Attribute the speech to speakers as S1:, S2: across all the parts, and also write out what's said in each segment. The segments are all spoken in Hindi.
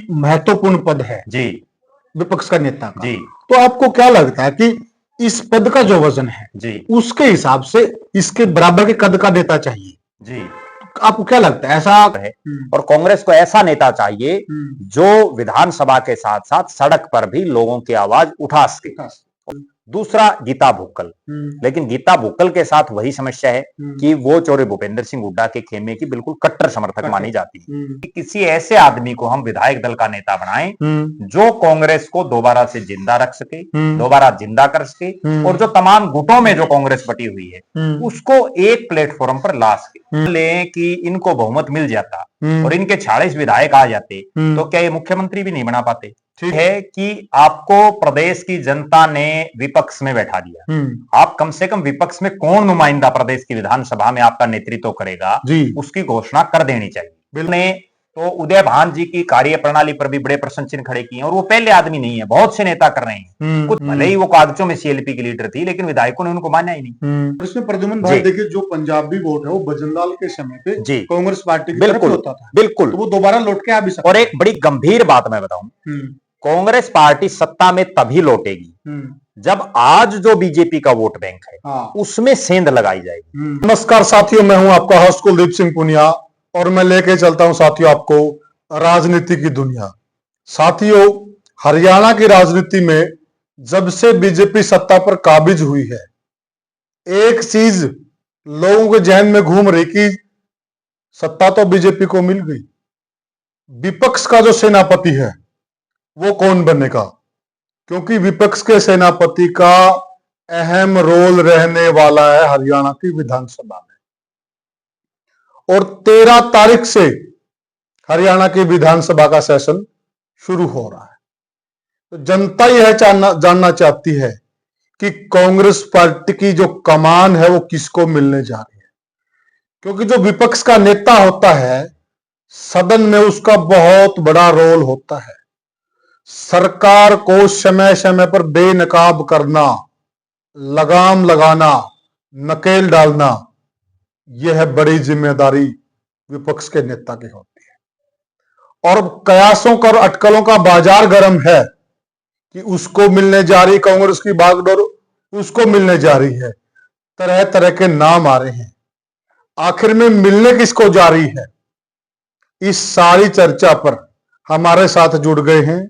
S1: महत्वपूर्ण पद है
S2: जी
S1: विपक्ष का नेता का,
S2: जी
S1: तो आपको क्या लगता है कि इस पद का जो वजन है
S2: जी
S1: उसके हिसाब से इसके बराबर के कद का नेता चाहिए?
S2: जी
S1: आपको क्या लगता है ऐसा
S2: है? और कांग्रेस को ऐसा नेता चाहिए जो विधानसभा के साथ साथ सड़क पर भी लोगों की आवाज उठा सके। दूसरा गीता भुक्कल, लेकिन गीता भुक्कल के साथ वही समस्या है कि वो चौरे भूपेंद्र सिंह हुड्डा के खेमे की बिल्कुल कट्टर समर्थक मानी जाती है। कि किसी ऐसे आदमी को हम विधायक दल का नेता बनाएं जो कांग्रेस को दोबारा से जिंदा रख सके, दोबारा जिंदा कर सके, और जो तमाम गुटों में जो कांग्रेस बटी हुई है उसको एक प्लेटफॉर्म पर ला सके। ले कि इनको बहुमत मिल जाता और इनके 46 विधायक आ जाते तो क्या ये मुख्यमंत्री भी नहीं बना पाते? ठीक है कि आपको प्रदेश की जनता ने विपक्ष में बैठा दिया, आप कम से कम विपक्ष में कौन नुमाइंदा प्रदेश की विधानसभा में आपका नेतृत्व करेगा उसकी घोषणा कर देनी चाहिए। ने तो उदय भान जी की कार्य प्रणाली पर भी बड़े प्रश्न चिन्ह खड़े किए और वो पहले आदमी नहीं है, बहुत से नेता कर रहे हैं। कुछ भले ही वो कागजों में सीएलपी की लीडर थी लेकिन विधायकों ने उनको माना ही नहीं।
S1: इसमें प्रद्युमन भाई देखिए, जो पंजाबी वोट है वो भजनलाल के समय पे कांग्रेस पार्टी की तरफ होता था, बिल्कुल, तो वो दोबारा लौट के आ भी सकता।
S2: और एक बड़ी गंभीर बात मैं बताऊं, कांग्रेस पार्टी सत्ता में तभी लौटेगी जब आज जो बीजेपी का वोट बैंक है उसमें सेंध लगाई जाएगी।
S1: नमस्कार साथियों, मैं हूं आपका होस्ट कुलदीप सिंह पुनिया और मैं लेके चलता हूं साथियों आपको राजनीति की दुनिया। साथियों, हरियाणा की राजनीति में जब से बीजेपी सत्ता पर काबिज हुई है, एक चीज लोगों के जहन में घूम रही कि सत्ता तो बीजेपी को मिल गई, विपक्ष का जो सेनापति है वो कौन बनेगा? क्योंकि विपक्ष के सेनापति का अहम रोल रहने वाला है हरियाणा की विधानसभा में, और 13 तारीख से हरियाणा की विधानसभा का सेशन शुरू हो रहा है। तो जनता यह जानना चाहती है कि कांग्रेस पार्टी की जो कमान है वो किसको मिलने जा रही है, क्योंकि जो विपक्ष का नेता होता है सदन में उसका बहुत बड़ा रोल होता है। सरकार को समय समय पर बेनकाब करना, लगाम लगाना, नकेल डालना, यह बड़ी जिम्मेदारी विपक्ष के नेता की होती है। और कयासों का और अटकलों का बाजार गर्म है कि उसको मिलने जा रही कांग्रेस की बागडोर, उसको मिलने जा रही है, तरह तरह के नाम आ रहे हैं, आखिर में मिलने किसको जा रही है? इस सारी चर्चा पर हमारे साथ जुड़ गए हैं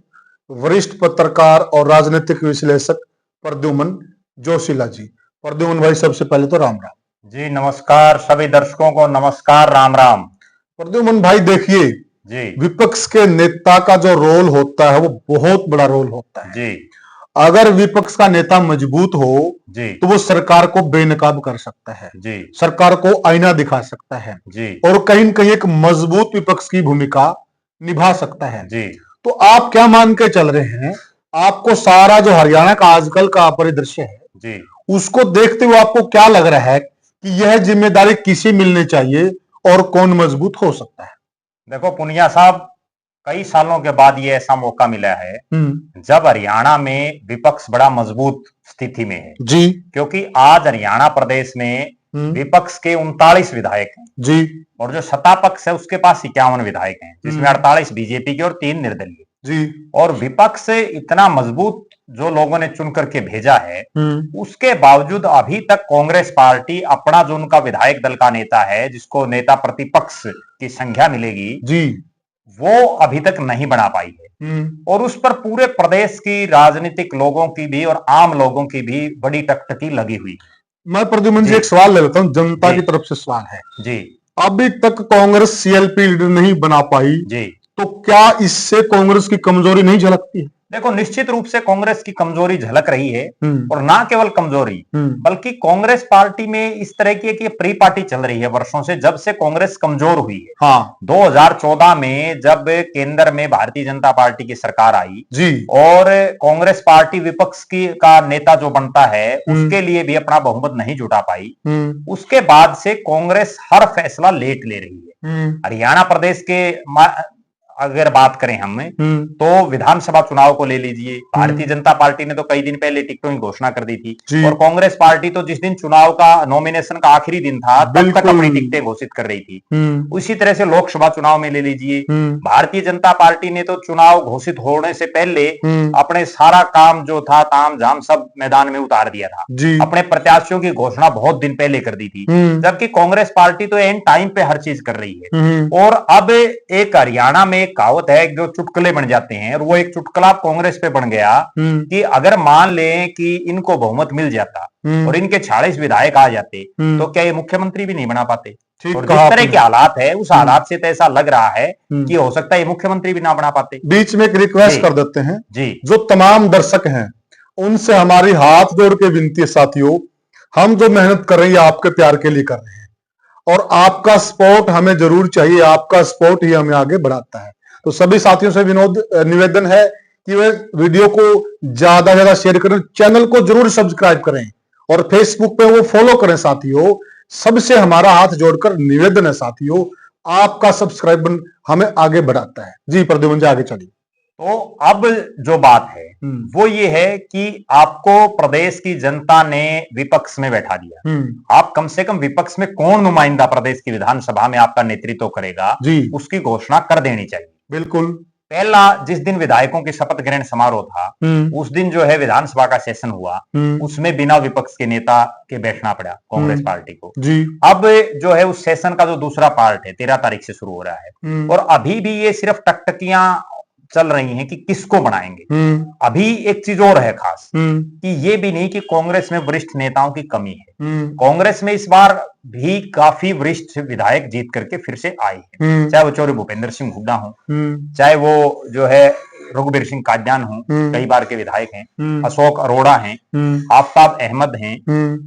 S1: वरिष्ठ पत्रकार और राजनीतिक विश्लेषक प्रद्युमन जोशीला जी। प्रद्युमन भाई, सबसे पहले तो राम राम
S2: जी। नमस्कार सभी दर्शकों को, नमस्कार, राम राम।
S1: प्रद्युमन भाई देखिए जी, विपक्ष के नेता का जो रोल होता है वो बहुत बड़ा रोल होता है जी। अगर विपक्ष का नेता मजबूत हो जी तो वो सरकार को बेनकाब कर सकता है जी, सरकार को आईना दिखा सकता है जी, और कहीं न कहीं एक मजबूत विपक्ष की भूमिका निभा सकता है जी। तो आप क्या मान के चल रहे हैं, आपको सारा जो हरियाणा का आजकल का परिदृश्य है जी उसको देखते हुए आपको क्या लग रहा है कि यह जिम्मेदारी किसे मिलनी चाहिए और कौन मजबूत हो सकता है?
S2: देखो पुनिया साहब, कई सालों के बाद ये ऐसा मौका मिला है जब हरियाणा में विपक्ष बड़ा मजबूत स्थिति में है जी, क्योंकि आज हरियाणा प्रदेश में विपक्ष के 39 विधायक हैं जी, और जो सत्ता पक्ष है उसके पास 51 विधायक हैं, जिसमें 48 बीजेपी के और 3 निर्दलीय जी। और विपक्ष इतना मजबूत जो लोगों ने चुन करके भेजा है, उसके बावजूद अभी तक कांग्रेस पार्टी अपना जो उनका विधायक दल का नेता है, जिसको नेता प्रतिपक्ष की संख्या मिलेगी जी, वो अभी तक नहीं बना पाई है। और उस पर पूरे प्रदेश की राजनीतिक लोगों की भी और आम लोगों की भी बड़ी टकटकी लगी हुई।
S1: मैं प्रद्युमन जी एक सवाल ले लेता हूं, जनता की तरफ से सवाल है जी। अभी तक कांग्रेस सीएलपी लीडर नहीं बना पाई जी, तो क्या इससे कांग्रेस की कमजोरी नहीं झलकती है?
S2: देखो, निश्चित रूप से कांग्रेस की कमजोरी झलक रही है, और ना केवल कमजोरी बल्कि कांग्रेस पार्टी में इस तरह की एक प्री पार्टी चल रही है वर्षों से, जब से कांग्रेस कमजोर हुई है। हाँ। 2014 में जब केंद्र में भारतीय जनता पार्टी की सरकार आई जी, और कांग्रेस पार्टी विपक्ष की का नेता जो बनता है उसके लिए भी अपना बहुमत नहीं जुटा पाई, उसके बाद से कांग्रेस हर फैसला लेट ले रही है। हरियाणा प्रदेश के अगर बात करें हम तो विधानसभा चुनाव को ले लीजिए, भारतीय जनता पार्टी ने तो कई दिन पहले टिकटों की घोषणा कर दी थी
S1: जी।
S2: और कांग्रेस पार्टी तो जिस दिन चुनाव का नॉमिनेशन का आखिरी दिन था तब तक
S1: बिल्कुल।
S2: अपनी टिकटें घोषित कर रही थी। उसी तरह से लोकसभा चुनाव में ले लीजिए, भारतीय जनता पार्टी ने तो चुनाव घोषित होने से पहले अपने सारा काम जो था ताम झाम सब मैदान में उतार दिया था,
S1: जी।
S2: अपने प्रत्याशियों की घोषणा बहुत दिन पहले कर दी थी, जबकि कांग्रेस पार्टी तो एंड टाइम पे हर चीज कर रही है। और अब एक हरियाणा में एक कहावत है जो चुटकुले बन जाते हैं, और वो एक चुटकुला कांग्रेस पे बन गया कि अगर मान लें कि इनको बहुमत मिल जाता और इनके 46 विधायक आ जाते तो क्या ये मुख्यमंत्री भी नहीं बना पाते। और जिस तरह के हालात है उस हालात से तो ऐसा लग रहा है कि हो सकता है ये मुख्यमंत्री भी ना बना पाते।
S1: बीच में एक रिक्वेस्ट कर देते हैं
S2: जी,
S1: जो तमाम दर्शक हैं उनसे हमारी हाथ जोड़ के विनती है, साथियों हम जो मेहनत कर रहे हैं आपके प्यार के लिए कर रहे हैं और आपका सपोर्ट हमें जरूर चाहिए, आपका सपोर्ट ही हमें आगे बढ़ाता है। तो सभी साथियों से निवेदन है कि वे वीडियो को ज्यादा से ज्यादा शेयर करें, चैनल को जरूर सब्सक्राइब करें और फेसबुक पे वो फॉलो करें। साथियों सबसे हमारा हाथ जोड़कर निवेदन है साथियों, आपका सब्सक्राइब हमें आगे बढ़ाता है। जी प्रद्युमन जी आगे चलिए।
S2: तो अब जो बात है वो ये है कि आपको प्रदेश की जनता ने विपक्ष में बैठा दिया, आप कम से कम विपक्ष में कौन नुमाइंदा प्रदेश की विधानसभा में आपका नेतृत्व करेगा
S1: जी।
S2: उसकी घोषणा कर देनी चाहिए।
S1: बिल्कुल।
S2: पहला जिस दिन विधायकों की शपथ ग्रहण समारोह था उस दिन जो है विधानसभा का सेशन हुआ, उसमें बिना विपक्ष के नेता के बैठना पड़ा कांग्रेस पार्टी को। जी। अब जो है उस सेशन का जो दूसरा पार्ट है 13 तारीख से शुरू हो रहा है और अभी भी ये सिर्फ टकटकियां चल रही हैं कि किसको बनाएंगे। अभी एक चीज और है खास कि ये भी नहीं कि कांग्रेस में वरिष्ठ नेताओं की कमी है, कांग्रेस में इस बार भी काफी वरिष्ठ विधायक जीत करके फिर से आए हैं, चाहे वो चौधरी भूपेंद्र सिंह हुड्डा हो, चाहे वो जो है रघुवीर सिंह कादियान हो, कई बार के विधायक हैं, अशोक अरोड़ा हैं, आफताब अहमद हैं,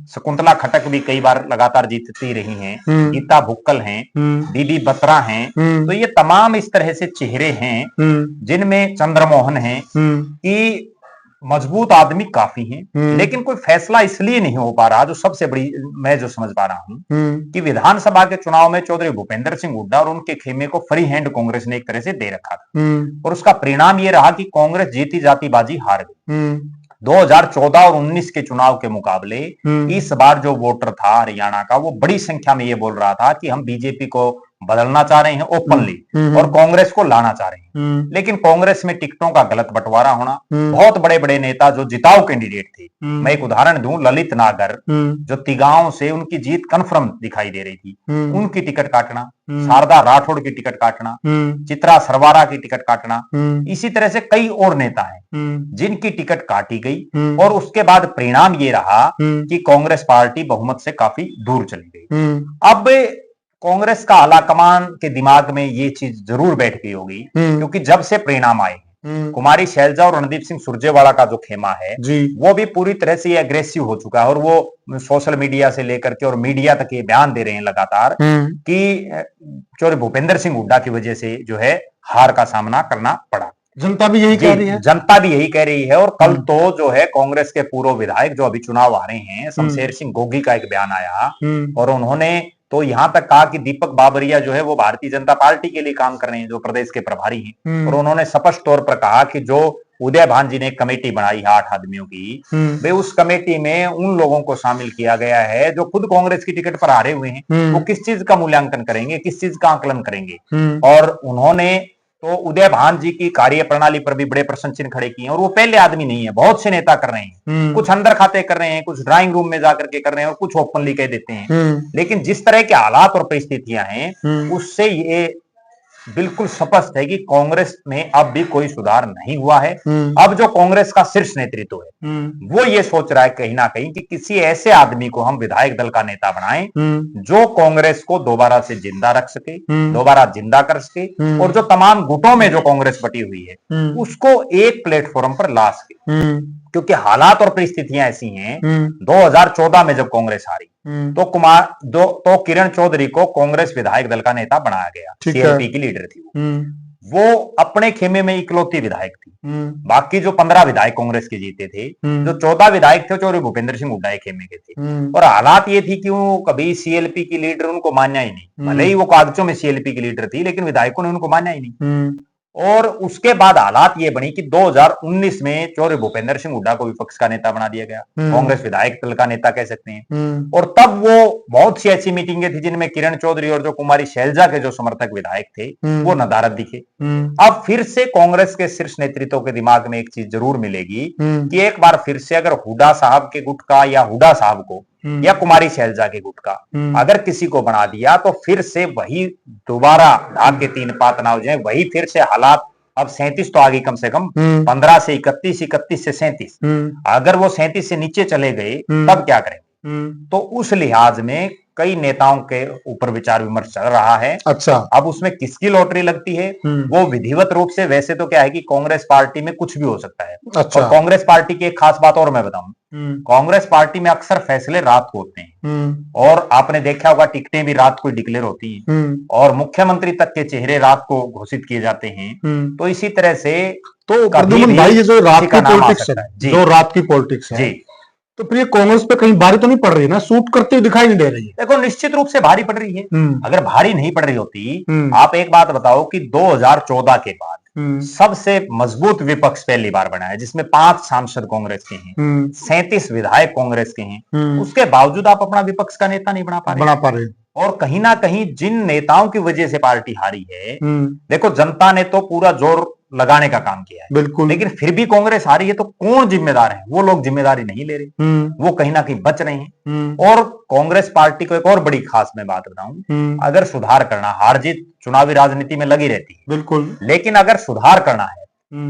S2: शकुंतला खटक भी कई बार लगातार जीतती रही हैं, गीता भुक्कल हैं, दीदी बत्रा हैं। तो ये तमाम इस तरह से चेहरे हैं जिनमें चंद्रमोहन हैं कि मजबूत आदमी काफी हैं, लेकिन कोई फैसला इसलिए नहीं हो पा रहा, जो सबसे बड़ी मैं जो समझ पा रहा हूं कि विधानसभा के चुनाव में चौधरी भूपेंद्र सिंह हुड्डा और उनके खेमे को फ्री हैंड कांग्रेस ने एक तरह से दे रखा था और उसका परिणाम ये रहा कि कांग्रेस जीती जाती बाजी हार गई। 2014 और 19 के चुनाव के मुकाबले इस बार जो वोटर था हरियाणा का वो बड़ी संख्या में ये बोल रहा था कि हम बीजेपी को बदलना चाह रहे हैं ओपनली और कांग्रेस को लाना चाह रहे हैं, लेकिन कांग्रेस में टिकटों का गलत बंटवारा होना, बहुत बड़े बड़े नेता जो जिताऊ कैंडिडेट थे, मैं एक उदाहरण दूं, ललित नागर जो तिगांव से उनकी जीत कन्फर्म दिखाई दे रही थी, उनकी टिकट काटना, शारदा राठौड़ की टिकट काटना, चित्रा सरवारा की टिकट काटना, इसी तरह से कई और नेता हैं जिनकी टिकट काटी गई और उसके बाद परिणाम ये रहा कि कांग्रेस पार्टी बहुमत से काफी दूर चली गई। अब कांग्रेस का आलाकमान के दिमाग में ये चीज जरूर बैठ गई होगी क्योंकि जब से परिणाम आए कुमारी शैलजा और रणदीप सिंह सुरजेवाला का जो खेमा है वो भी पूरी तरह से एग्रेसिव हो चुका है और वो सोशल मीडिया से लेकर के और मीडिया तक ये बयान दे रहे हैं लगातार कि चौधरी भूपेंद्र सिंह हुड्डा की वजह से जो है हार का सामना करना पड़ा।
S1: जनता भी यही कह रही है,
S2: जनता भी यही कह रही है और कल तो जो है कांग्रेस के पूर्व विधायक जो अभी चुनाव आ रहे हैं शमशेर सिंह गोगी का एक बयान आया और उन्होंने तो यहां तक कहा कि दीपक बाबरिया जो है वो भारतीय जनता पार्टी के लिए काम कर रहे हैं, जो प्रदेश के प्रभारी हैं, और उन्होंने स्पष्ट तौर पर कहा कि जो उदय भान जी ने एक कमेटी बनाई है 8 आदमियों की, वे उस कमेटी में उन लोगों को शामिल किया गया है जो खुद कांग्रेस की टिकट पर हारे हुए हैं, वो किस चीज का मूल्यांकन करेंगे, किस चीज का आकलन करेंगे। और उन्होंने तो उदय भान जी की कार्य प्रणाली पर भी बड़े प्रश्न चिन्ह खड़े किए और वो पहले आदमी नहीं है, बहुत से नेता कर रहे हैं, कुछ अंदर खाते कर रहे हैं, कुछ ड्राइंग रूम में जाकर के कर रहे हैं और कुछ ओपनली कह देते हैं, लेकिन जिस तरह के हालात और परिस्थितियां हैं उससे ये बिल्कुल स्पष्ट है कि कांग्रेस में अब भी कोई सुधार नहीं हुआ है। अब जो कांग्रेस का शीर्ष नेतृत्व है वो ये सोच रहा है कहीं ना कहीं कि किसी ऐसे आदमी को हम विधायक दल का नेता बनाएं जो कांग्रेस को दोबारा से जिंदा रख सके, दोबारा जिंदा कर सके और जो तमाम गुटों में जो कांग्रेस बटी हुई है उसको एक प्लेटफॉर्म पर ला सके, क्योंकि हालात और परिस्थितियां ऐसी हैं। 2014 में जब कांग्रेस हारी तो किरण चौधरी को कांग्रेस विधायक दल का नेता बनाया गया, सीएलपी की लीडर थी वो अपने खेमे में इकलौती विधायक थी, बाकी जो 15 विधायक कांग्रेस के जीते थे, जो 14 विधायक थे चौधरी भूपेंद्र सिंह हुड्डा खेमे के थे और हालात ये थी कि वो कभी सीएलपी की लीडर उनको मान्या ही नहीं, भले ही वो कागजों में सीएलपी की लीडर थी लेकिन विधायकों ने उनको मान्या ही नहीं। और उसके बाद हालात ये बनी कि 2019 में चौधरी भूपेंद्र सिंह हुड्डा को विपक्ष का नेता बना दिया गया, कांग्रेस विधायक दल का नेता कह सकते हैं। और तब वो बहुत सी ऐसी मीटिंगें थी जिनमें किरण चौधरी और जो कुमारी शैलजा के जो समर्थक विधायक थे वो नदारद दिखे। अब फिर से कांग्रेस के शीर्ष नेतृत्व के दिमाग में एक चीज जरूर मिलेगी कि एक बार फिर से अगर हुड्डा साहब के गुट का या हुड्डा साहब को या कुमारी शैलजा के गुट का अगर किसी को बना दिया तो फिर से वही दोबारा आग के तीन पात ना हो जाए, वही फिर से हालात। अब 37 तो आगे कम से कम 15 से 31, 31 से 37, अगर वो 37 से नीचे चले गए तब क्या करेंगे? तो उस लिहाज में कई नेताओं के ऊपर विचार विमर्श चल रहा है।
S1: अच्छा,
S2: अब उसमें किसकी लॉटरी लगती है वो विधिवत रूप से, वैसे तो क्या है कि कांग्रेस पार्टी में कुछ भी हो सकता है।
S1: अच्छा।
S2: और कांग्रेस पार्टी की एक खास बात और मैं बताऊं, कांग्रेस पार्टी में अक्सर फैसले रात को होते हैं और आपने देखा होगा टिकटें भी रात को डिक्लेयर होती हैं और मुख्यमंत्री तक के चेहरे रात को घोषित किए जाते हैं। तो इसी तरह से
S1: तो प्रद्युमन भाई ये जो रात की पॉलिटिक्स है, जो रात की पॉलिटिक्स है
S2: जी,
S1: तो फिर कांग्रेस पे कहीं भारी तो नहीं पड़ रही है ना? सूट करते हुए दिखाई नहीं दे रही है।
S2: देखो निश्चित रूप से भारी पड़ रही है। अगर भारी नहीं पड़ रही होती, आप एक बात बताओ कि 2014 के बाद सबसे मजबूत विपक्ष पहली बार बना है जिसमें 5 सांसद कांग्रेस के हैं, 37 विधायक कांग्रेस के हैं, उसके बावजूद आप अपना विपक्ष का नेता नहीं बना पा रहे। और कहीं ना कहीं जिन नेताओं की वजह से पार्टी हारी है, देखो जनता ने तो पूरा जोर लगाने का काम किया है,
S1: बिल्कुल,
S2: लेकिन फिर भी कांग्रेस हारी है तो कौन जिम्मेदार है? वो लोग जिम्मेदारी नहीं ले रहे, वो कहीं ना कहीं बच रहे हैं। और कांग्रेस पार्टी को एक और बड़ी खास मैं बात बताऊं, अगर सुधार करना, हार जीत चुनावी राजनीति में लगी रहती है,
S1: बिल्कुल,
S2: लेकिन अगर सुधार करना है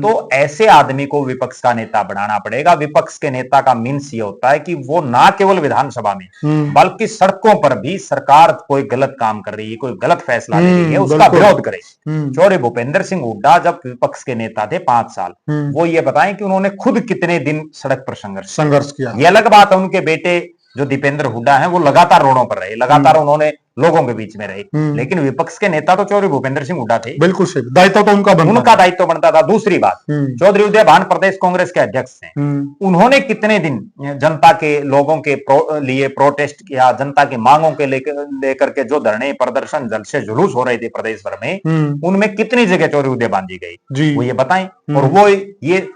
S2: तो ऐसे आदमी को विपक्ष का नेता बनाना पड़ेगा। विपक्ष के नेता का मीन्स ये होता है कि वो ना केवल विधानसभा में बल्कि सड़कों पर भी सरकार कोई गलत काम कर रही है, कोई गलत फैसला ले रही है, उसका विरोध करे। चौधरी भूपेंद्र सिंह हुड्डा जब विपक्ष के नेता थे 5 साल, वो ये बताएं कि उन्होंने खुद कितने दिन सड़क पर संघर्ष किया। ये अलग बात है, उनके बेटे जो दीपेंद्र हुड्डा हैं वो लगातार रोडों पर रहे, लगातार उन्होंने लोगों के बीच में रहे, लेकिन विपक्ष के नेता तो चौधरी भूपेंद्र सिंह हुड्डा थे।
S1: बिल्कुल सही, दायित्व तो उनका
S2: दायित्व बनता था। दूसरी बात, चौधरी उदय भान प्रदेश कांग्रेस के अध्यक्ष हैं, उन्होंने कितने दिन जनता के लोगों के लिए प्रोटेस्ट किया, जनता की मांगों के लेकर के जो धरने प्रदर्शन जलसे जुलूस हो रहे थे प्रदेश भर में, उनमें कितनी जगह चौधरी उदय भान जी गए, वो ये बताएं। और वो ये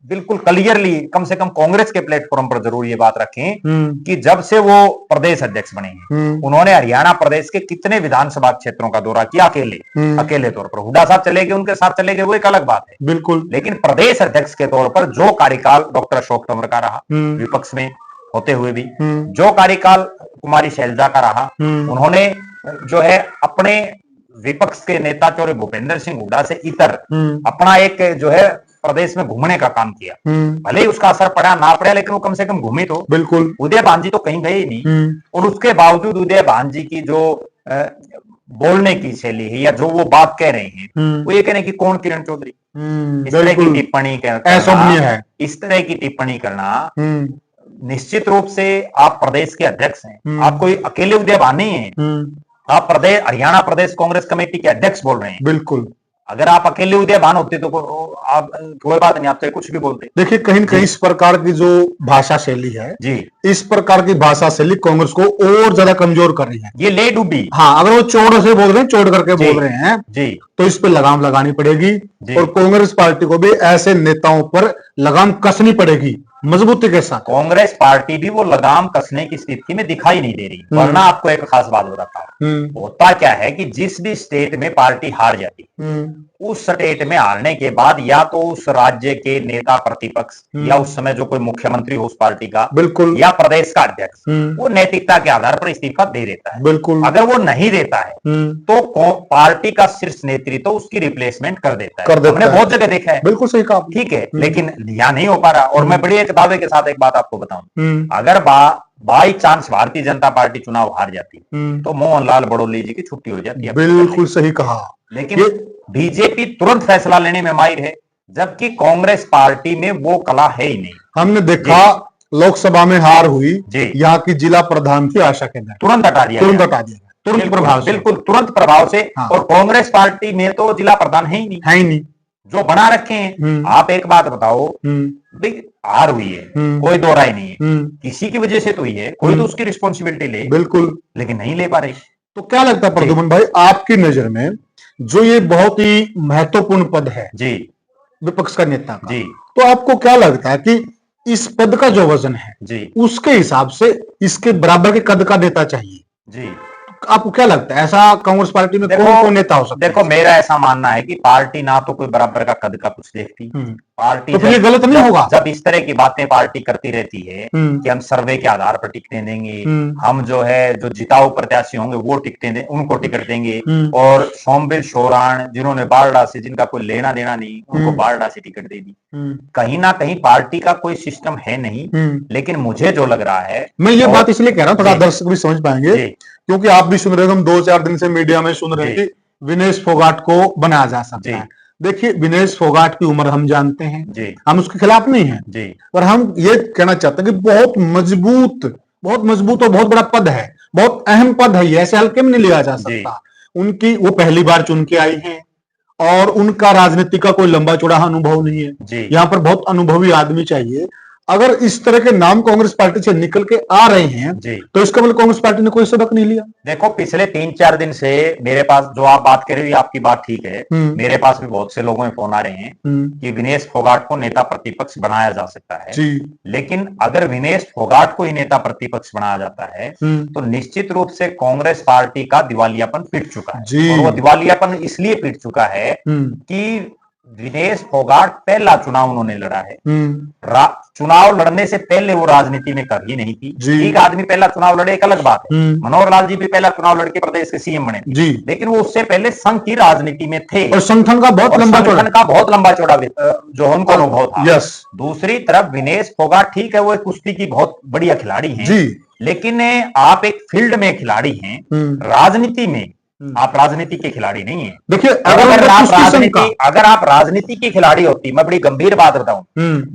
S2: बिल्कुल क्लियरली कम से कम कांग्रेस के प्लेटफॉर्म पर जरूर ये बात रखें कि जब से वो प्रदेश अध्यक्ष बने हैं उन्होंने हरियाणा प्रदेश के कितने विधानसभा क्षेत्रों का दौरा किया अकेले तौर पर। हुड्डा साहब चले गए, उनके साथ चले गए, वो एक अलग बात है,
S1: बिल्कुल,
S2: लेकिन प्रदेश अध्यक्ष के तौर पर जो कार्यकाल डॉक्टर अशोक तंवर का रहा विपक्ष में होते हुए भी, जो कार्यकाल कुमारी शैलजा का रहा, उन्होंने जो है अपने विपक्ष के नेता चौधरी भूपेंद्र सिंह हुड्डा से इतर अपना एक जो है प्रदेश में घूमने का काम किया। भले ही उसका असर पड़ा ना पड़ा, लेकिन वो कम से कम घूमे तो।
S1: बिल्कुल,
S2: उदय भान जी तो कहीं गए ही नहीं। और उसके बावजूद उदय भान जी की जो बोलने की शैली है या जो वो बात कह रहे हैं, वो ये कह रहे हैं कि कौन किरण चौधरी, इस तरह की टिप्पणी करना, इस तरह की टिप्पणी करना, निश्चित रूप से आप प्रदेश के अध्यक्ष हैं, आप कोई अकेले उदय भान नहीं है, आप प्रदेश हरियाणा प्रदेश कांग्रेस कमेटी के अध्यक्ष बोल रहे हैं।
S1: बिल्कुल,
S2: अगर आप अकेले उदय भान होते तो आप कोई बात नहीं, आप तो कुछ भी बोलते।
S1: देखिए कहीं न कहीं इस प्रकार की जो भाषा शैली है जी, इस प्रकार की भाषा शैली कांग्रेस को और ज्यादा कमजोर कर रही है।
S2: ये ले डूबी,
S1: हाँ, अगर वो चौड़ से बोल रहे हैं, चौड़ करके बोल रहे हैं
S2: जी,
S1: तो इस पर लगाम लगानी पड़ेगी और कांग्रेस पार्टी को भी ऐसे नेताओं पर लगाम कसनी पड़ेगी मजबूती के साथ।
S2: कांग्रेस पार्टी भी वो लगाम कसने की स्थिति में दिखाई नहीं दे रही। वरना आपको एक खास बात बताता हूं, होता क्या है कि जिस भी स्टेट में पार्टी हार जाती उस स्टेट में हारने के बाद या तो उस राज्य के नेता प्रतिपक्ष या उस समय जो कोई मुख्यमंत्री हो उस पार्टी का, बिल्कुल, या प्रदेश का अध्यक्ष, वो नैतिकता के आधार पर इस्तीफा दे देता है। बिल्कुल, अगर वो नहीं देता है तो पार्टी का शीर्ष नेतृत्व उसकी रिप्लेसमेंट कर देता है। हमने बहुत जगह देखा है। बिल्कुल सही कहा, ठीक है, लेकिन यहां नहीं हो पा रहा। और मैं बड़ी एक दावे के साथ एक बात आपको बताऊं, अगर by chance Bharatiya Janata party चुनाव हार जाती तो मोहनलाल बड़ौली जी की छुट्टी हो जाती है।
S1: बिल्कुल सही कहा, लेकिन
S2: बीजेपी तुरंत फैसला लेने में माहिर है, जबकि कांग्रेस पार्टी में वो कला है ही नहीं।
S1: हमने देखा लोकसभा में हार हुई, यहाँ की जिला प्रधान की आशा केंद्र
S2: तुरंत हटा दिया, तुरंत प्रभाव, बिल्कुल तुरंत प्रभाव से। और कांग्रेस पार्टी में तो जिला प्रधान है ही नहीं, जो बना रखे हैं। आप एक बात बताओ, हार हुई है, कोई दो राय नहीं है, किसी की वजह से तो हुई है, कोई तो उसकी रिस्पॉन्सिबिलिटी ले, बिल्कुल, लेकिन नहीं ले पा रही।
S1: तो क्या लगता है प्रद्युमन भाई, आपकी नजर में जो ये बहुत ही महत्वपूर्ण पद है
S2: जी
S1: विपक्ष का नेता का,
S2: जी
S1: तो आपको क्या लगता है कि इस पद का जो वजन है
S2: जी
S1: उसके हिसाब से इसके बराबर के कद का नेता चाहिए?
S2: जी।
S1: आपको क्या लगता है ऐसा कांग्रेस पार्टी में कौन कौन नेता हो सकता
S2: देखो, मेरा ऐसा मानना है कि पार्टी ना तो कोई बराबर का कद का कुछ देखती।
S1: है?
S2: पार्टी
S1: तो फिर ये
S2: जब
S1: गलत नहीं
S2: जब
S1: होगा?
S2: जब इस तरह की बातें पार्टी करती रहती है
S1: हम्म।
S2: कि हम सर्वे के आधार पर टिकटें देंगे,
S1: हम्म।
S2: हम जो है जो जिताऊ प्रत्याशी होंगे वो टिकटें दे उनको टिकट देंगे,
S1: हम्म।
S2: और सोमवीर शोराण जिन्होंने बारडा से, जिनका कोई लेना देना नहीं, उनको
S1: हम्म।
S2: बारडा से टिकट दे दी।
S1: हम्म।
S2: कहीं ना कहीं पार्टी का कोई सिस्टम है नहीं,
S1: हम्म।
S2: लेकिन मुझे जो लग रहा है,
S1: मैं ये
S2: और
S1: बात इसलिए कह रहा हूँ थोड़ा
S2: जी
S1: दर्शक भी समझ पाएंगे,
S2: जी
S1: क्योंकि आप भी सुन रहे हो, हम 2-4 दिन से मीडिया में सुन रहे हैं
S2: जी
S1: कि विनेश फोगाट को बनाया जा सकता
S2: जी
S1: है। देखिए, विनेश फोगाट की उम्र हम जानते हैं,
S2: जी
S1: हम उसके खिलाफ नहीं हैं,
S2: जी
S1: पर हम ये कहना चाहते हैं कि बहुत मजबूत और बहुत बड़ा पद है, बहुत अहम पद है, ये ऐसे हल्के में नहीं लिया जा
S2: जी
S1: सकता। उनकी वो पहली बार चुन के आई हैं और उनका राजनीति का कोई लंबा चौड़ा अनुभव नहीं है।
S2: जी
S1: यहाँ पर बहुत अनुभवी आदमी चाहिए। अगर इस तरह के नाम कांग्रेस पार्टी से निकल के आ रहे हैं
S2: जी।
S1: तो इसका मतलब कांग्रेस पार्टी ने कोई सबक नहीं लिया।
S2: देखो, पिछले 3-4 दिन से मेरे पास जो आप बात कर रहे हो, ये आपकी बात ठीक है, मेरे पास भी बहुत से लोगों में फोन आ रहे हैं कि विनेश फोगाट को नेता प्रतिपक्ष बनाया जा सकता है।
S1: जी।
S2: लेकिन अगर विनेश फोगाट को ही नेता प्रतिपक्ष बनाया जाता है तो निश्चित रूप से कांग्रेस पार्टी का दिवालियापन पिट चुका है।
S1: जी।
S2: और वो दिवालियापन इसलिए पिट चुका है कि विनेश फोगाट पहला चुनाव उन्होंने लड़ा है। चुनाव लड़ने से पहले वो राजनीति में कभी नहीं थी। एक आदमी पहला चुनाव लड़े एक अलग बात है, मनोहर लाल जी भी पहला चुनाव लड़के प्रदेश के सीएम बने थे, लेकिन वो उससे पहले संघ की राजनीति में थे
S1: और संगठन का बहुत
S2: लंबा चौड़ा जो उनको अनुभव था।
S1: यस।
S2: दूसरी तरफ विनेश फोगाट, ठीक है, वो एक कुश्ती की बहुत बढ़िया खिलाड़ी हैं, लेकिन आप एक फील्ड में खिलाड़ी हैं, राजनीति में आप राजनीति के खिलाड़ी नहीं है।
S1: देखिए,
S2: अगर आप राजनीति के खिलाड़ी होती, मैं बड़ी गंभीर बात बताऊं,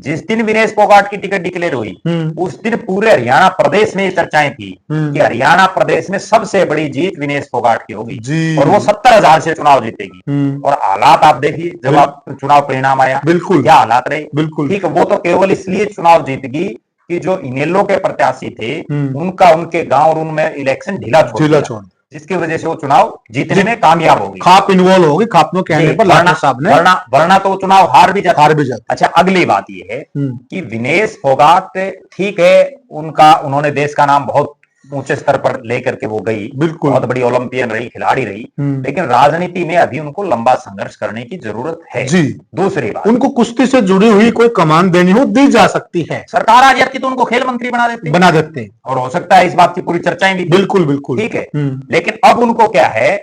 S2: जिस दिन विनेश फोगाट की टिकट डिक्लेयर हुई उस दिन पूरे हरियाणा प्रदेश में ये चर्चाएं थी कि हरियाणा प्रदेश में सबसे बड़ी जीत विनेश फोगाट की होगी और वो 70,000 से चुनाव जीतेगी। और हालात आप देखिए, जब आप चुनाव परिणाम आया, बिल्कुल क्या हालात रहे। बिल्कुल ठीक है, वो तो केवल इसलिए चुनाव जीतगी कि जो इनेलो के प्रत्याशी थे उनका उनके गांव और उनमें इलेक्शन ढीला छोड़, जिसकी वजह से वो चुनाव जीतने में कामयाब होगी।
S1: खाप इन्वॉल्व होगी, खाप में कहने पर लाठर साहब ने,
S2: वरना तो चुनाव हार भी जाता। अच्छा, अगली बात ये है कि विनेश फोगाट, ठीक है, उन्होंने देश का नाम बहुत ऊंचे स्तर पर लेकर के वो गई, बिल्कुल बहुत बड़ी ओलंपियन रही, खिलाड़ी रही, लेकिन राजनीति में अभी उनको लंबा संघर्ष करने की जरूरत है। जी। दूसरी बात,
S1: उनको कुश्ती से जुड़ी हुई कोई कमान देनी हो दी जा सकती है।
S2: सरकार आ जाती तो उनको खेल मंत्री बना देते और हो सकता है इस बात की पूरी चर्चाएं भी, बिल्कुल बिल्कुल ठीक है। लेकिन अब उनको क्या है,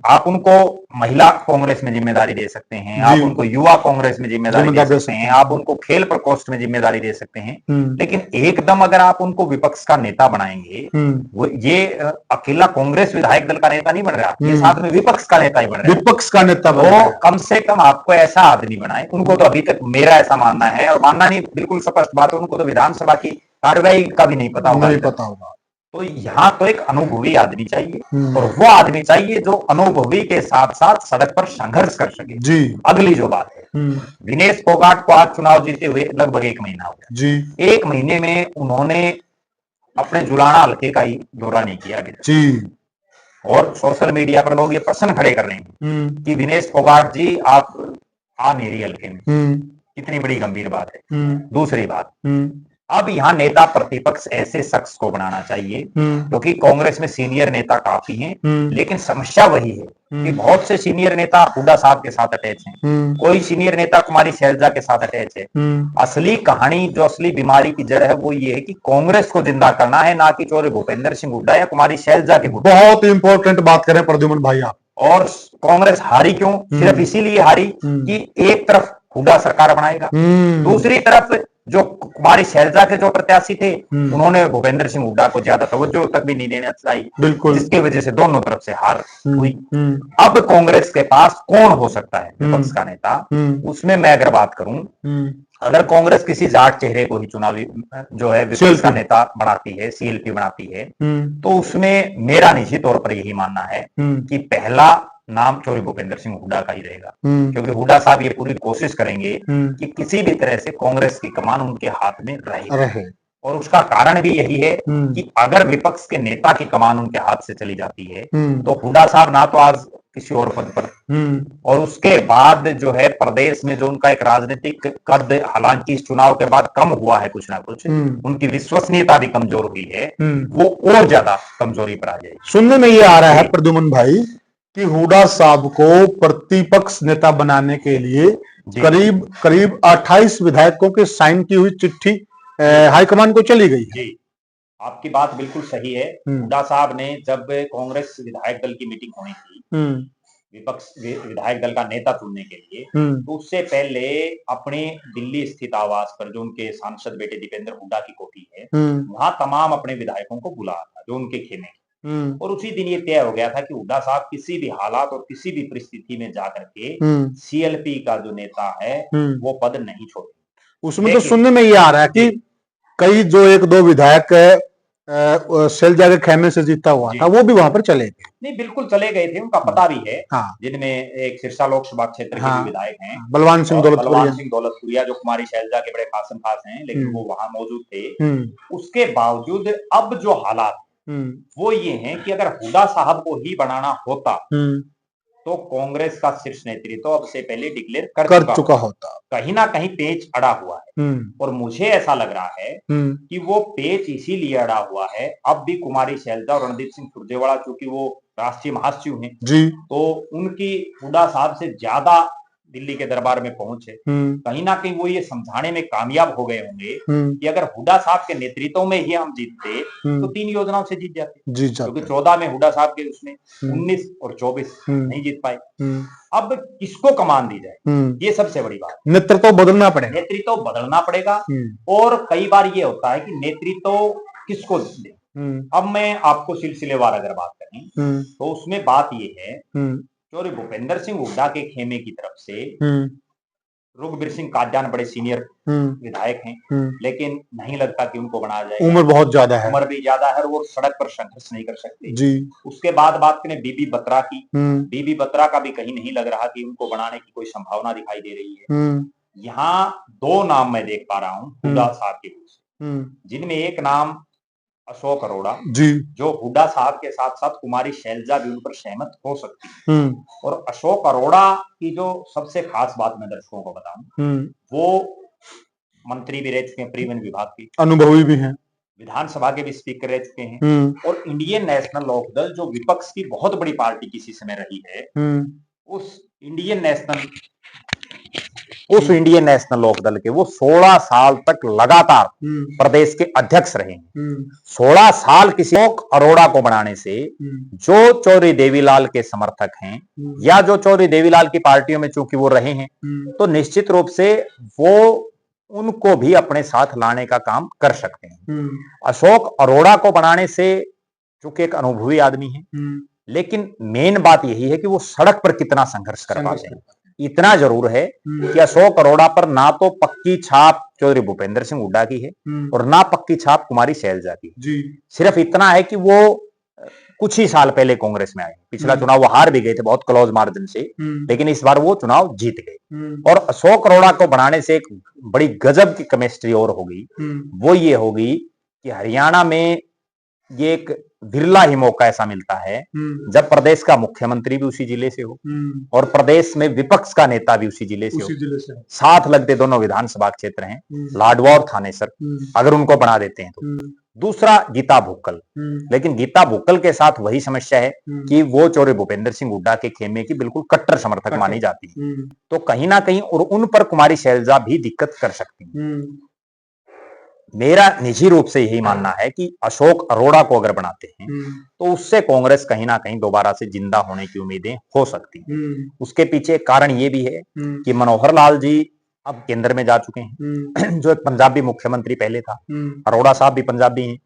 S2: आप उनको महिला कांग्रेस में जिम्मेदारी दे सकते हैं, आप उनको युवा कांग्रेस में जिम्मेदारी दे सकते हैं, आप उनको खेल प्रकोष्ठ में जिम्मेदारी दे सकते हैं, लेकिन एकदम अगर आप उनको विपक्ष का नेता बनाएंगे, ये अकेला कांग्रेस विधायक दल का नेता नहीं बन रहा, ये साथ में विपक्ष का नेता ही बन रहा है। विपक्ष का नेता वो कम से कम आपको ऐसा आदमी बनाए, उनको तो अभी तक, मेरा ऐसा मानना है, और मानना नहीं, बिल्कुल स्पष्ट बात है, उनको तो विधानसभा की कार्रवाई का भी नहीं पता होगा। तो यहाँ तो एक अनुभवी आदमी चाहिए, और वो आदमी चाहिए जो अनुभवी के साथ साथ सड़क पर संघर्ष कर सके। जी। अगली जो बात है, विनेश फोगाट को आज चुनाव जीते हुए लगभग 1 महीना हो गया। जी। 1 महीने में उन्होंने अपने जुलाना हल्के का ही दौरा नहीं किया जी। और सोशल मीडिया पर लोग ये प्रश्न खड़े कर रहे हैं कि विनेश फोगाट जी आप आ नहीं रही हल्के में, कितनी बड़ी गंभीर बात है। दूसरी बात, अब यहाँ नेता प्रतिपक्ष ऐसे शख्स को बनाना चाहिए, क्योंकि कांग्रेस में सीनियर नेता काफी हैं, लेकिन समस्या वही है कि बहुत से सीनियर नेता हुड्डा साहब के साथ अटैच हैं, कोई सीनियर नेता कुमारी शैलजा के साथ अटैच है। असली कहानी, जो असली बीमारी की जड़ है, वो ये है कि कांग्रेस को जिंदा करना है, ना कि चौधरी भूपेंद्र सिंह हुड्डा या कुमारी शैलजा के।
S1: बहुत इंपॉर्टेंट बात करें प्रद्युमन भाई आप।
S2: और कांग्रेस हारी क्यों? सिर्फ इसीलिए हारी कि एक तरफ हुड्डा सरकार बनाएगा, दूसरी तरफ जो कुमारी शैलजा के जो प्रत्याशी थे उन्होंने भूपेंद्र सिंह हुड्डा को ज्यादा तवज्जो तक भी नहीं देना चाहिए, बिल्कुल, जिसकी वजह से दोनों तरफ से हार हुई। अब कांग्रेस के पास कौन हो सकता है विपक्ष का नेता? उसमें मैं अगर बात करूं, अगर कांग्रेस किसी जाट चेहरे को ही चुनावी जो है विपक्ष का नेता बनाती है, सीएलपी बनाती है, तो उसमें मेरा निश्चित तौर पर यही मानना है कि पहला नाम चौधरी भूपेंद्र सिंह हुड्डा का ही रहेगा, क्योंकि हुड्डा साहब ये पूरी कोशिश करेंगे कि किसी भी तरह से कांग्रेस की कमान उनके हाथ में रहे। और उसका कारण भी यही है कि अगर विपक्ष के नेता की कमान उनके हाथ से चली जाती है तो हुड्डा साहब ना तो आज किसी और पद पर, और उसके बाद जो है प्रदेश में जो उनका एक राजनीतिक कद हालांकि इस चुनाव के बाद कम हुआ है कुछ ना कुछ, उनकी विश्वसनीयता भी कमजोर हुई है, वो और ज्यादा कमजोरी पर आ जाएगी।
S1: सुनने में ये आ रहा है प्रद्युमन भाई कि हुड्डा साहब को प्रतिपक्ष नेता बनाने के लिए करीब करीब 28 विधायकों के साइन की हुई चिट्ठी हाईकमान को चली गई है।
S2: जी, आपकी बात बिल्कुल सही है। हुड्डा साहब ने जब कांग्रेस विधायक दल की मीटिंग होनी थी विपक्ष विधायक दल का नेता चुनने के लिए, तो उससे पहले अपने दिल्ली स्थित आवास पर जो उनके सांसद बेटे दीपेंद्र हुड्डा की कोठी है, वहां तमाम अपने विधायकों को बुलाया था जो उनके खेमे, और उसी दिन ये तय हो गया था कि हुड्डा साहब किसी भी हालात और किसी भी परिस्थिति में जाकर के सीएलपी का जो नेता है वो पद नहीं छोड़े।
S1: उसमें तो सुनने में ये आ रहा है कि कई जो एक दो विधायक शैलजा के खेमे से जीता हुआ था वो भी वहां पर चले गए।
S2: नहीं, बिल्कुल चले गए थे, उनका पता भी है।
S1: हाँ।
S2: जिनमें एक सिरसा लोकसभा क्षेत्र के विधायक हैं
S1: बलवान सिंह
S2: दौलतपुरिया, जो कुमारी शैलजा के बड़े खासम खास हैं, लेकिन वो वहां मौजूद थे। उसके बावजूद अब जो हालात वो ये हैं कि अगर हुड्डा साहब को ही बनाना होता तो कांग्रेस का शीर्ष नेतृत्व अब से पहले डिक्लेयर कर चुका होता। कहीं ना कहीं पेच अड़ा हुआ है, और मुझे ऐसा लग रहा है कि वो पेच इसीलिए अड़ा हुआ है। अब भी कुमारी शैलजा और रणदीप सिंह सुरजेवाला, चूंकि वो राष्ट्रीय महासचिव हैं जी, तो उनकी हुड्डा साहब से ज्यादा दिल्ली के दरबार में पहुंच है। कहीं ना कहीं वो ये समझाने में कामयाब हो गए होंगे कि अगर हुड्डा साहब के नेतृत्व में ही हम जीतते तो 3 योजनाओं से जीत जाते, क्योंकि 14 में हुड्डा साहब के उसमें 19 और 24 नहीं जीत पाए। अब किसको कमान दी जाए, ये सबसे बड़ी बात।
S1: नेतृत्व बदलना
S2: पड़ेगा, और कई बार ये होता है कि नेतृत्व किसको दे। अब मैं आपको सिलसिलेवार अगर बात करें तो उसमें बात ये है, चौधरी भूपेंद्र सिंह हुड्डा के खेमे की तरफ से रघुवीर सिंह काजान बड़े सीनियर विधायक हैं, लेकिन नहीं लगता कि उनको बनाया जाए।
S1: उम्र बहुत ज्यादा है,
S2: उम्र भी ज्यादा है, और वो सड़क पर संघर्ष नहीं कर सकते जी। उसके बाद बात करें बीबी बत्रा की, बीबी बत्रा का भी कहीं नहीं लग रहा कि उनको बनाने की कोई संभावना दिखाई दे रही है। यहाँ 2 नाम मैं देख पा रहा हूँ हुड्डा साहब के बीच, जिनमें एक नाम अशोक अरोड़ा जी, जो हुड्डा साहब के साथ साथ कुमारी शैलजा भी उन पर सहमत हो सकती है। और अशोक अरोड़ा की जो सबसे खास बात मैं दर्शकों को बताऊं, वो मंत्री भी रह चुके हैं, परिवहन विभाग के
S1: अनुभवी भी हैं,
S2: विधानसभा के भी स्पीकर रह चुके हैं, और इंडियन नेशनल लोकदल जो विपक्ष की बहुत बड़ी पार्टी किसी समय रही है, उस इंडियन नेशनल लोकदल के वो 16 साल तक लगातार प्रदेश के अध्यक्ष रहे हैं। 16 साल किसी अरोड़ा को बनाने से जो चौधरी देवीलाल के समर्थक हैं या जो चौधरी देवीलाल की पार्टियों में चूंकि वो रहे हैं, तो निश्चित रूप से वो उनको भी अपने साथ लाने का काम कर सकते हैं। अशोक अरोड़ा को बनाने से चूंकि एक अनुभवी आदमी है, लेकिन मेन बात यही है कि वो सड़क पर कितना संघर्ष कर पाते हैं। इतना जरूर है कि अशोक अरोड़ा पर ना तो पक्की छाप चौधरी भूपेंद्र सिंह हुड्डा की है और ना पक्की छाप कुमारी शैलजा की जी। सिर्फ इतना है कि वो कुछ ही साल पहले कांग्रेस में आए, पिछला चुनाव वो हार भी गए थे बहुत क्लोज मार्जिन से, लेकिन इस बार वो चुनाव जीत गए। और अशोक अरोड़ा को बनाने से एक बड़ी गजब की केमिस्ट्री और होगी, वो ये होगी कि हरियाणा में ये एक बिरला ही मौका ऐसा मिलता है जब प्रदेश का मुख्यमंत्री भी उसी जिले से हो और प्रदेश में विपक्ष का नेता भी उसी जिले से हो, साथ लगते दोनों विधानसभा क्षेत्र हैं, लाडवा और थानेसर, अगर उनको बना देते हैं तो। दूसरा गीता भुक्कल, लेकिन गीता भुक्कल के साथ वही समस्या है कि वो चौधरी भूपेंद्र सिंह हुड्डा के खेमे की बिल्कुल कट्टर समर्थक मानी जाती है, तो कहीं ना कहीं और उन पर कुमारी शैलजा भी दिक्कत कर सकती है। मेरा निजी रूप से यही मानना है कि अशोक अरोड़ा को अगर बनाते हैं तो उससे कांग्रेस कहीं ना कहीं दोबारा से जिंदा होने की उम्मीदें हो सकती हैं। उसके पीछे कारण ये भी है कि मनोहर लाल जी अब केंद्र में जा चुके हैं, जो एक पंजाबी मुख्यमंत्री पहले था, अरोड़ा साहब भी पंजाबी हैं,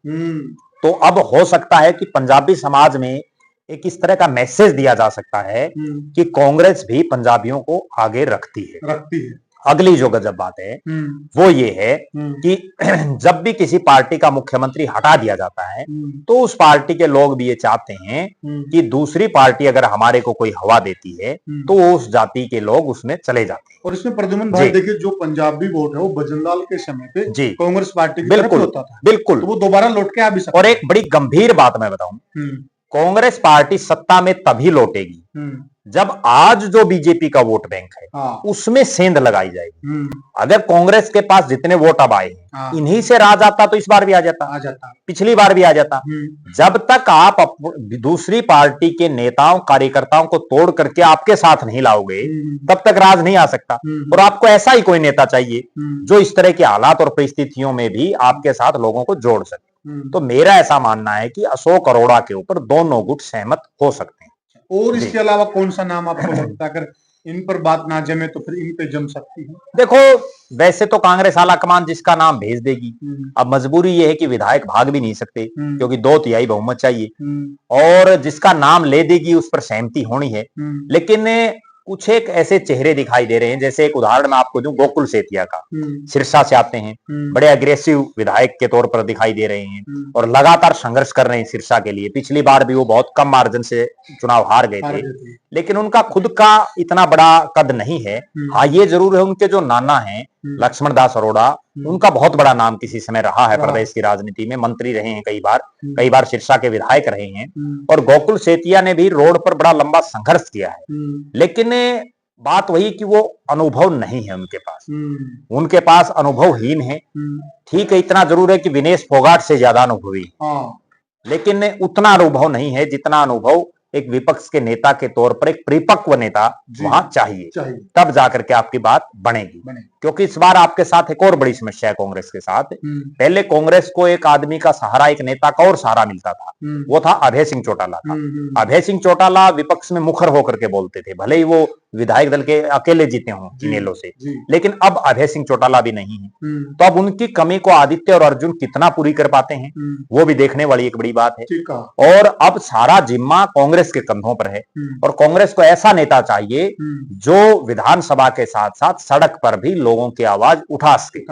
S2: तो अब हो सकता है कि पंजाबी समाज में एक इस तरह का मैसेज दिया जा सकता है कि कांग्रेस भी पंजाबियों को आगे रखती है। अगली जो गजब बात है वो ये है कि जब भी किसी पार्टी का मुख्यमंत्री हटा दिया जाता है तो उस पार्टी के लोग भी ये चाहते हैं कि दूसरी पार्टी अगर हमारे को कोई हवा देती है तो उस जाति के लोग उसमें चले जाते हैं।
S1: और इसमें प्रद्युमन भाई देखिए, जो पंजाबी वोट है वो भजनलाल के समय पे जी कांग्रेस पार्टी की तरफ होता था, बिल्कुल, तो वो दोबारा लौट के आ भी सकता है।
S2: और एक बड़ी गंभीर बात मैं बताऊं, कांग्रेस पार्टी सत्ता में तभी लौटेगी जब आज जो बीजेपी का वोट बैंक है उसमें सेंध लगाई जाएगी। अगर कांग्रेस के पास जितने वोट अब आए हैं इन्हीं से राज आता तो इस बार भी आ जाता, पिछली बार भी आ जाता। जब तक आप दूसरी पार्टी के नेताओं कार्यकर्ताओं को तोड़ करके आपके साथ नहीं लाओगे तब तक राज नहीं आ सकता। और आपको ऐसा ही कोई नेता चाहिए जो इस तरह के हालात और परिस्थितियों में भी आपके साथ लोगों को जोड़ सके। तो मेरा ऐसा मानना है कि अशोक अरोड़ा के ऊपर दोनों गुट सहमत हो सकते हैं।
S1: और इसके अलावा कौन सा नाम आपको लगता है अगर इन पर बात ना जमे तो फिर इन पे जम सकती है?
S2: देखो, वैसे तो कांग्रेस आलाकमान जिसका नाम भेज देगी। अब मजबूरी यह है कि विधायक भाग भी नहीं सकते क्योंकि 2/3 बहुमत चाहिए और जिसका नाम ले देगी उस पर सहमति होनी है। लेकिन कुछ एक ऐसे चेहरे दिखाई दे रहे हैं, जैसे एक उदाहरण मैं आपको दूं गोकुल सेतिया का, सिरसा से आते हैं, बड़े अग्रेसिव विधायक के तौर पर दिखाई दे रहे हैं और लगातार संघर्ष कर रहे हैं सिरसा के लिए। पिछली बार भी वो बहुत कम मार्जिन से चुनाव हार गए थे, लेकिन उनका खुद का इतना बड़ा कद नहीं है। हाँ, ये जरूर है उनके जो नाना हैं लक्ष्मण दास अरोड़ा, उनका बहुत बड़ा नाम किसी समय रहा है प्रदेश की राजनीति में, मंत्री रहे हैं कई बार सिरसा के विधायक रहे हैं। और गोकुल सेतिया ने भी रोड पर बड़ा लंबा संघर्ष किया है, लेकिन बात वही कि वो अनुभव नहीं है उनके पास अनुभवहीन है। ठीक है, इतना जरूर है कि विनेश फोगाट से ज्यादा अनुभवी, लेकिन उतना अनुभव नहीं है जितना अनुभव एक विपक्ष के नेता के तौर पर एक परिपक्व नेता वहां चाहिए। तब जाकर के आपकी बात बनेगी। क्योंकि इस बार आपके साथ एक और बड़ी समस्या है कांग्रेस के साथ। पहले कांग्रेस को एक आदमी का सहारा, एक नेता का और सहारा मिलता था, वो था अभय सिंह चौटाला का। अभय सिंह चौटाला विपक्ष में मुखर होकर के बोलते थे, भले ही वो विधायक दल के अकेले जीते हों इनेलो से, लेकिन अब अभय सिंह चौटाला भी नहीं है। तो अब उनकी कमी को आदित्य और अर्जुन कितना पूरी कर पाते हैं वो भी देखने वाली एक बड़ी बात है। और अब सारा जिम्मा कांग्रेस के कंधों पर है और कांग्रेस को ऐसा नेता चाहिए जो विधानसभा के साथ साथ सड़क पर भी लोगों की आवाज उठा सके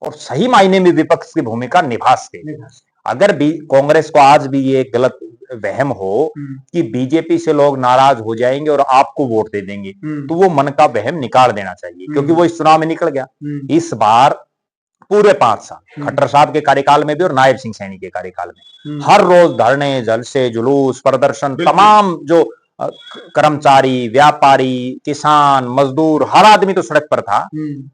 S2: और सही मायने में विपक्ष की भूमिका निभा सके। अगर भी कांग्रेस को आज भी ये गलत वहम हो कि बीजेपी से लोग नाराज हो जाएंगे और आपको वोट दे देंगे, तो वो मन का वहम निकाल देना चाहिए, क्योंकि वो इस चुनाव में निकल गया। इस बार पूरे 5 साल खट्टर साहब के कार्यकाल में भी और नायब सिंह सैनी के कार्यकाल में हर रोज धरने, जलसे, जुलूस, प्रदर्शन, तमाम जो कर्मचारी, व्यापारी, किसान, मजदूर, हर आदमी तो सड़क पर था।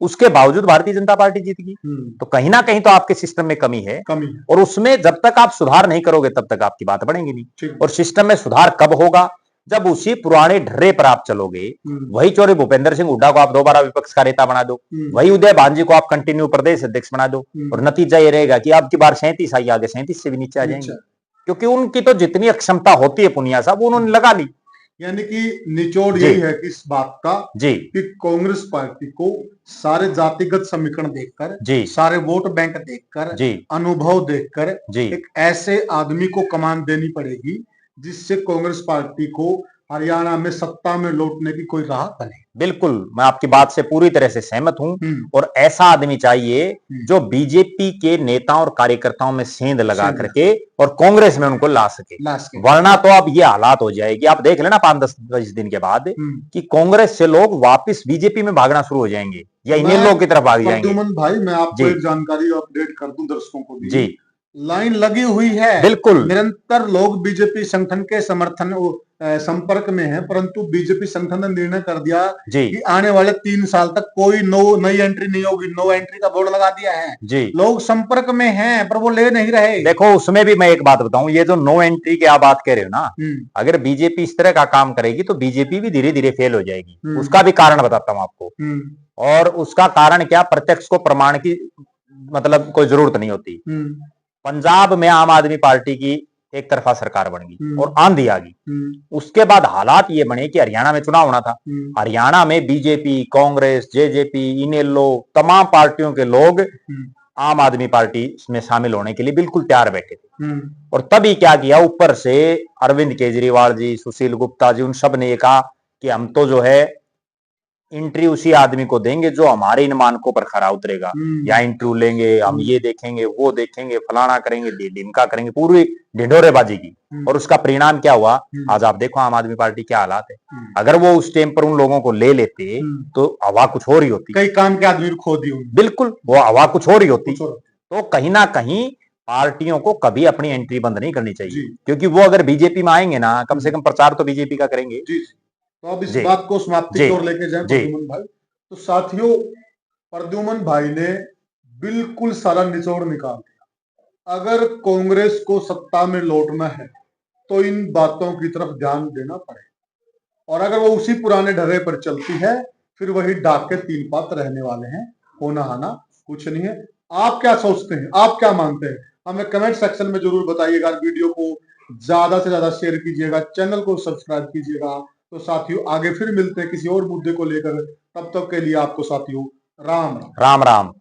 S2: उसके बावजूद भारतीय जनता पार्टी जीत गई। तो कहीं ना कहीं तो आपके सिस्टम में कमी है और उसमें जब तक आप सुधार नहीं करोगे तब तक आपकी बात बढ़ेगी नहीं। और सिस्टम में सुधार कब होगा? जब उसी पुराने ढर्रे पर आप चलोगे। वही चौधरी भूपेंद्र सिंह हुड्डा को आप दोबारा विपक्ष का नेता बना दो, वही उदय भांजी को आप कंटिन्यू प्रदेश अध्यक्ष बना दो, और नतीजा ये रहेगा कि आपकी बार 37 आई, आगे 37 से भी नीचे आ जाएंगे, क्योंकि उनकी तो जितनी अक्षमता होती है पुनिया साहब उन्होंने लगा ली।
S1: यानी कि निचोड़ यही है कि इस बात का कि कांग्रेस पार्टी को सारे जातिगत समीकरण देखकर, सारे वोट बैंक देखकर, अनुभव देखकर एक ऐसे आदमी को कमान देनी पड़ेगी जिससे कांग्रेस पार्टी को हरियाणा में सत्ता में लौटने की कोई राह बने।
S2: बिल्कुल, मैं आपकी बात से पूरी तरह से सहमत हूं। और ऐसा आदमी चाहिए जो बीजेपी के नेताओं और कार्यकर्ताओं में सेंध लगा करके और कांग्रेस में उनको ला सके। वरना तो अब ये हालात हो जाएगी, आप देख लेना 5-10 दिन के बाद कि कांग्रेस से लोग वापस बीजेपी में भागना शुरू हो जाएंगे या इन्हीं लोगों की तरफ भाग जाएंगे।
S1: भाई, मैं आपको एक जानकारी अपडेट कर दूं दर्शकों को भी। लाइन लगी हुई है,
S2: बिल्कुल
S1: निरंतर लोग बीजेपी संगठन के समर्थन संपर्क में हैं, परंतु बीजेपी संगठन ने निर्णय कर दिया कि आने वाले 3 साल तक कोई नई एंट्री नहीं होगी। नो एंट्री का बोर्ड लगा दिया है। लोग संपर्क में हैं पर वो ले नहीं रहे।
S2: देखो, उसमें भी मैं एक बात बताऊं, ये जो नो एंट्री की आप बात कह रहे हो ना, अगर बीजेपी इस तरह का काम करेगी तो बीजेपी भी धीरे धीरे फेल हो जाएगी। उसका भी कारण बताता हूं आपको, और उसका कारण क्या, प्रत्यक्ष को प्रमाण की मतलब कोई जरूरत नहीं होती। पंजाब में आम आदमी पार्टी की एक तरफा सरकार बन गई और आंधी आ गई। उसके बाद हालात ये बने कि हरियाणा में चुनाव होना था। हरियाणा में बीजेपी, कांग्रेस, जेजेपी, इनेलो, तमाम पार्टियों के लोग आम आदमी पार्टी में शामिल होने के लिए बिल्कुल तैयार बैठे थे। और तभी क्या किया, ऊपर से अरविंद केजरीवाल जी, सुशील गुप्ता जी, उन सब ने ये कहा कि हम तो जो है एंट्री उसी आदमी को देंगे जो हमारे इन मानकों पर खरा उतरेगा, या इंटरव्यू लेंगे, हम ये देखेंगे, वो देखेंगे, फलाना करेंगे, ढिमका करेंगे, पूरी ढिंढोरेबाजी की। और उसका परिणाम क्या हुआ, आज आप देखो आम आदमी पार्टी क्या हालात है। अगर वो उस टाइम पर उन लोगों को ले लेते तो हवा कुछ और ही होती।
S1: कई काम के आदमी खो दिए,
S2: बिल्कुल, वो हवा कुछ और ही होती। तो कहीं ना कहीं पार्टियों को कभी अपनी एंट्री बंद नहीं करनी चाहिए, क्योंकि वो अगर बीजेपी में आएंगे ना, कम से कम प्रचार तो बीजेपी का करेंगे।
S1: तो अब इस
S2: जी
S1: बात को समाप्ति
S2: जी
S1: की ओर लेके जाए
S2: जी
S1: प्रद्युमन भाई। तो साथियों, प्रद्युमन भाई ने बिल्कुल सारा निचोड़ निकाल दिया। अगर कांग्रेस को सत्ता में लौटना है तो इन बातों की तरफ ध्यान देना पड़ेगा, और अगर वो उसी पुराने ढर्रे पर चलती है फिर वही डाक के तीन पात रहने वाले हैं, होना हाना कुछ नहीं है। आप क्या सोचते हैं, आप क्या मानते हैं, हमें कमेंट सेक्शन में जरूर बताइएगा। वीडियो को ज्यादा से ज्यादा शेयर कीजिएगा, चैनल को सब्सक्राइब कीजिएगा। तो साथियों आगे फिर मिलते हैं किसी और मुद्दे को लेकर, तब तक के लिए आपको साथियों राम राम।
S2: राम राम।